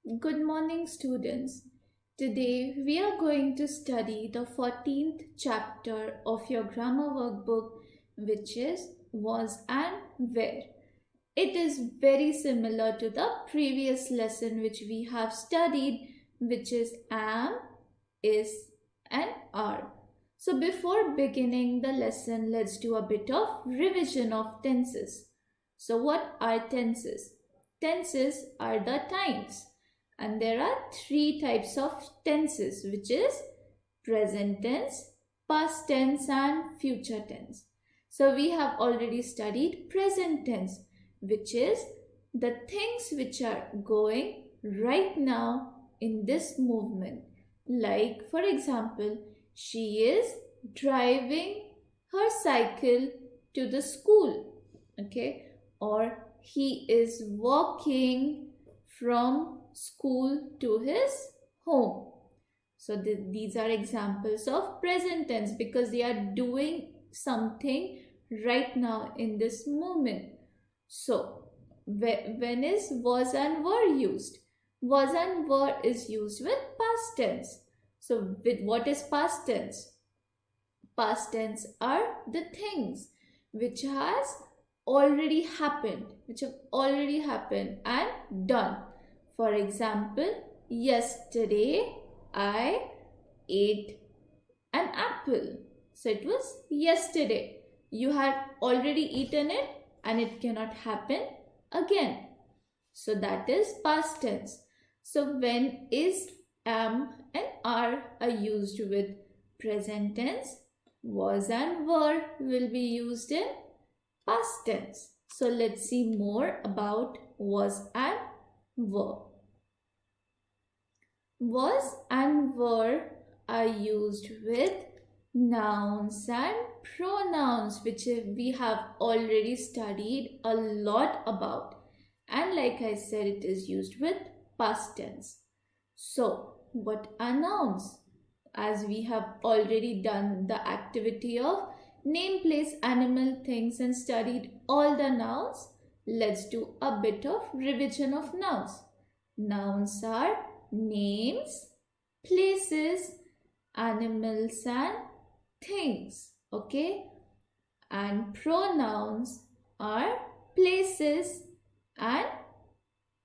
Good morning, students. Today we are going to study the 14th chapter of your grammar workbook, which is was and where. It is very similar to the previous lesson which we have studied, which is am, is, and are. So, before beginning the lesson, let's do a bit of revision of tenses. So, what are tenses? Tenses are the times, and there are three types of tenses, which is present tense, past tense, and future tense. So, we have already studied present tense, which is the things which are going right now in this movement. Like, for example, she is driving her cycle to the school, okay, or he is walking from school to his home. So these are examples of present tense because they are doing something right now in this moment. So when is was and were used? Was and were is used with past tense. So with what is past tense? Past tense are the things which has already happened, which have already happened and done. For example, yesterday I ate an apple. So it was yesterday. You had already eaten it and it cannot happen again. So that is past tense. So when is, am, and are used with present tense, was and were will be used in past tense. So let's see more about was and were. Was and were are used with nouns and pronouns, which we have already studied a lot about. And like I said, it is used with past tense. So, what are nouns? As we have already done the activity of name, place, animal, things and studied all the nouns, let's do a bit of revision of nouns. Nouns are names, places, animals and things. Okay? And pronouns are places and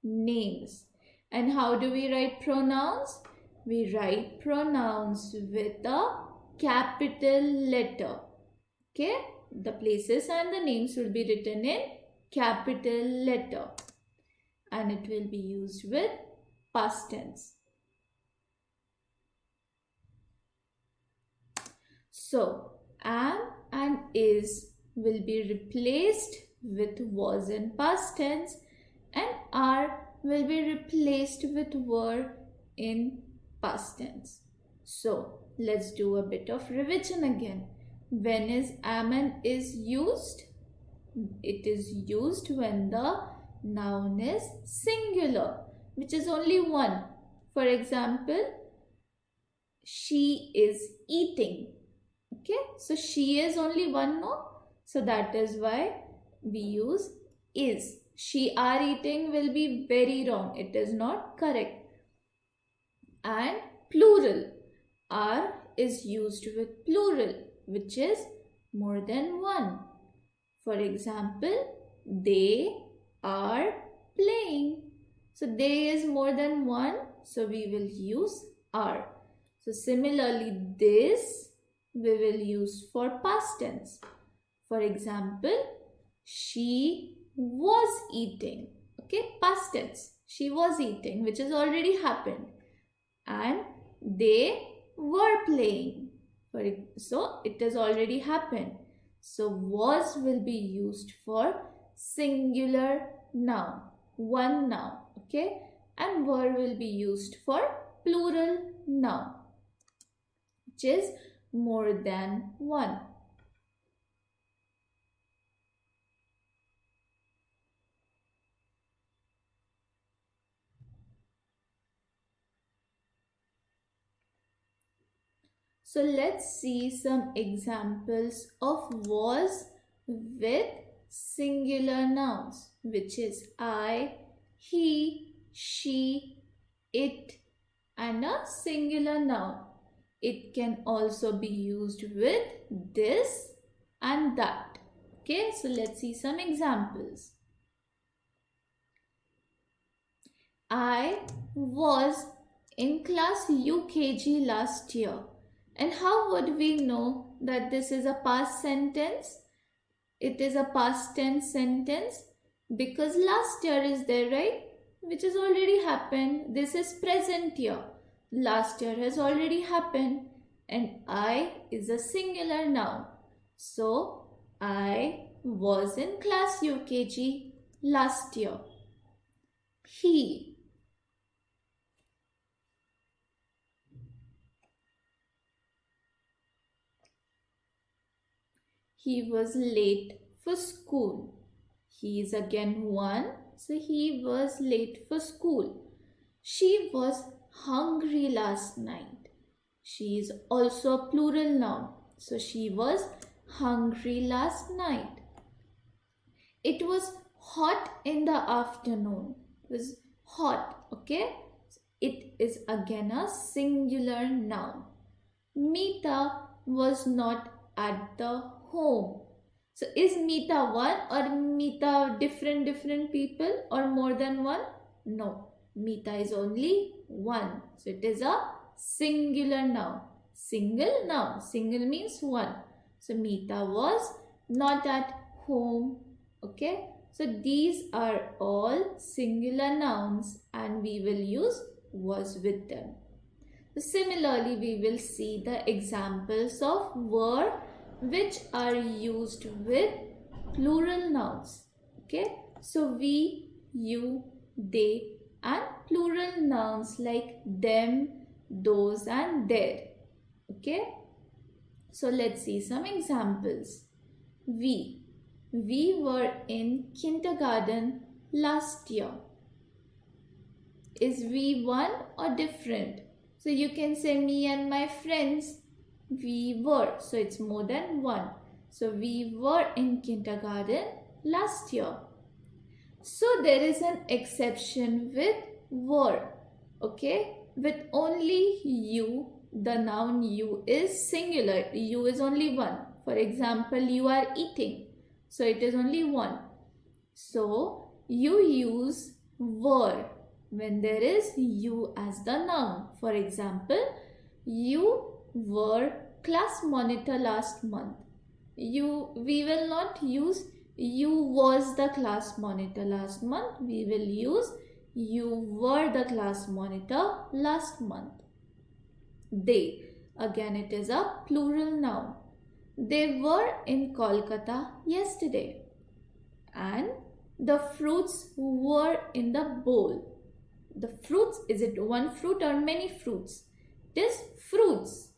names. And how do we write pronouns? We write pronouns with a capital letter. Okay? The places and the names will be written in capital letter. And it will be used with past tense. So, am and is will be replaced with was in past tense and are will be replaced with were in past tense. So, let's do a bit of revision again. When is am and is used? It is used when the noun is singular, which is only one. For example, she is eating. Okay, so she is only one, no? So that is why we use is. She are eating will be very wrong. It is not correct. And plural. Are is used with plural, which is more than one. For example, they are playing. So they is more than one, so we will use are. So similarly, this we will use for past tense. For example, she was eating. Okay, past tense. She was eating, which has already happened. And they were playing. So it has already happened. So was will be used for singular noun, one noun, okay? And were will be used for plural noun, which is more than one. So let's see some examples of was with singular nouns, which is I, he, she, it, and a singular noun. It can also be used with this and that. Okay, so let's see some examples. I was in class UKG last year. And how would we know that this is a past sentence? It is a past tense sentence because last year is there, right? Which has already happened. This is present year. Last year has already happened. And I is a singular noun. So, I was in class UKG last year. He was late for school. He is again one, so he was late for school. She was hungry last night. She is also a plural noun, so she was hungry last night. It was hot in the afternoon. It was hot, okay? It is again a singular noun. Meeta was not at the home. So is Meeta one or Meeta different people or more than one? No, Meeta is only one. So it is a singular noun. Single noun. Single means one. So Meeta was not at home. Okay. So these are all singular nouns and we will use was with them. Similarly, we will see the examples of were which are used with plural nouns. Okay, so we, you, they, and plural nouns like them, those, and their. Okay, so let's see some examples. We were in kindergarten last year. Is we one or different? So you can say me and my friends, we were. So it's more than one. So we were in kindergarten last year. So there is an exception with were. Okay. With only you, the noun you is singular. You is only one. For example, you are eating. So it is only one. So you use were when there is you as the noun. For example, you were class monitor last month. We will not use you was the class monitor last month. We will use you were the class monitor last month. They, again it is a plural noun. They were in Kolkata yesterday. And the fruits were in the bowl. The fruits, is it one fruit or many fruits? It is fruits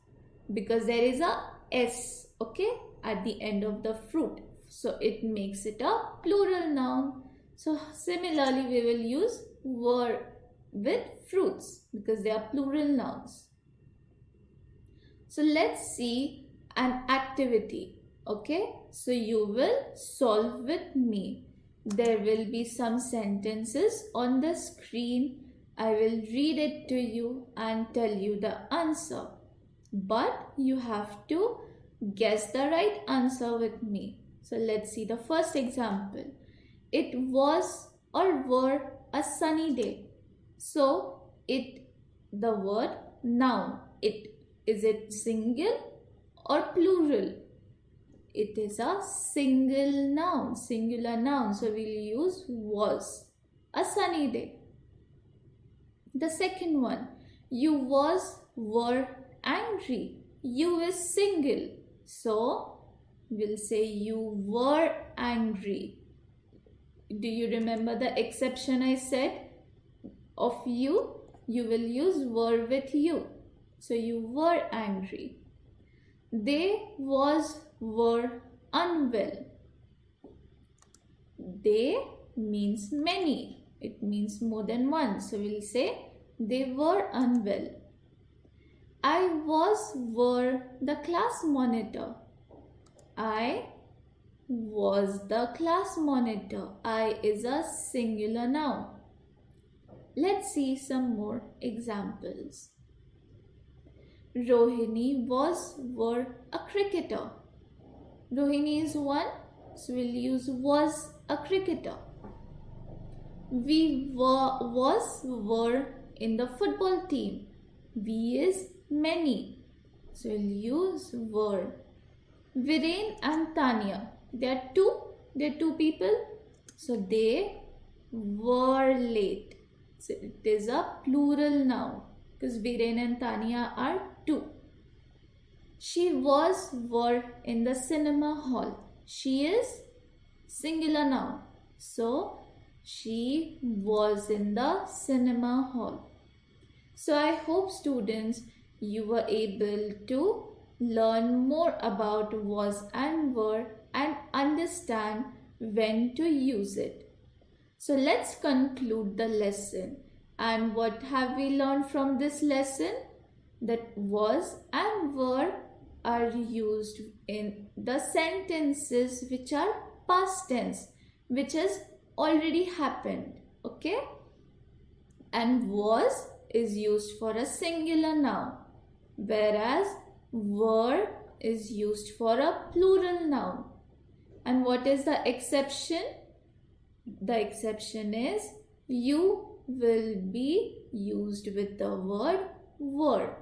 because there is a S, okay, at the end of the fruit. So it makes it a plural noun. So similarly, we will use were with fruits because they are plural nouns. So let's see an activity, okay? So you will solve with me. There will be some sentences on the screen. I will read it to you and tell you the answer. But you have to guess the right answer with me. So let's see the first example. It was or were a sunny day. So the word noun, is it single or plural? It is a single noun, singular noun. So we'll use was. A sunny day. The second one, you were angry. You is single. So we'll say you were angry. Do you remember the exception I said of you? You will use were with you. So you were angry. They were unwell. They means many. It means more than one. So we'll say they were unwell. I were the class monitor. I was the class monitor. I is a singular noun. Let's see some more examples. Rohini were a cricketer. Rohini is one, so we'll use was a cricketer. We were in the football team. We is many, so we'll use were. Viren and Tanya, they're two people, so they were late. So it is a plural noun because Viren and Tanya are two. She were in the cinema hall. She is singular noun. So she was in the cinema hall. So I hope students you were able to learn more about was and were and understand when to use it. So let's conclude the lesson. And what have we learned from this lesson? That was and were are used in the sentences which are past tense, which has already happened. Okay? And was is used for a singular noun, whereas were is used for a plural noun. And what is the exception? The exception is you will be used with the word were.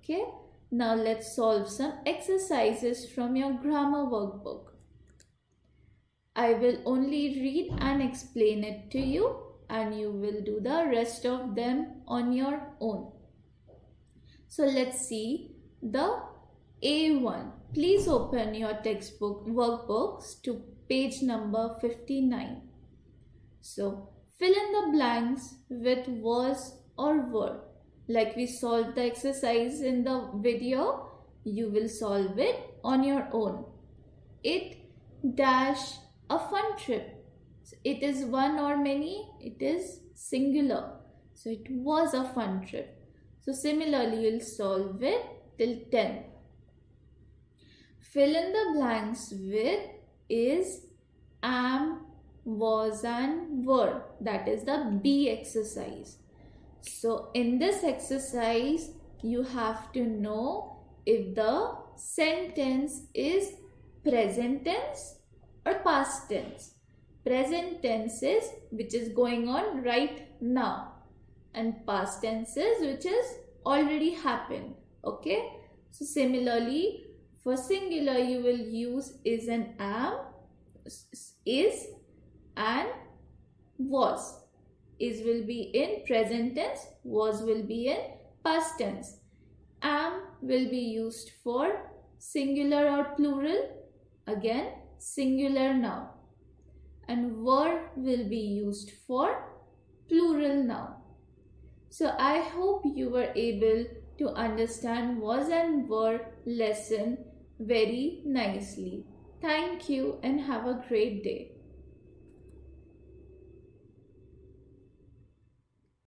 Okay? Now let's solve some exercises from your grammar workbook. I will only read and explain it to you, and you will do the rest of them on your own. So let's see the A1. Please open your textbook workbooks to page number 59. So fill in the blanks with was or were. Like we solved the exercise in the video, you will solve it on your own. It dash a fun trip. So it is one or many, it is singular. So it was a fun trip. So similarly, you'll solve it till 10. Fill in the blanks with is, am, was and were. That is the B exercise. So in this exercise, you have to know if the sentence is present tense or past tense. Present tense is which is going on right now, and past tense is which has already happened. Okay? So similarly, for singular you will use is and am, is and was. Is will be in present tense, was will be in past tense. Am will be used for singular or plural, again singular noun. And were will be used for plural noun. So I hope you were able to understand was and were lesson very nicely. Thank you and have a great day.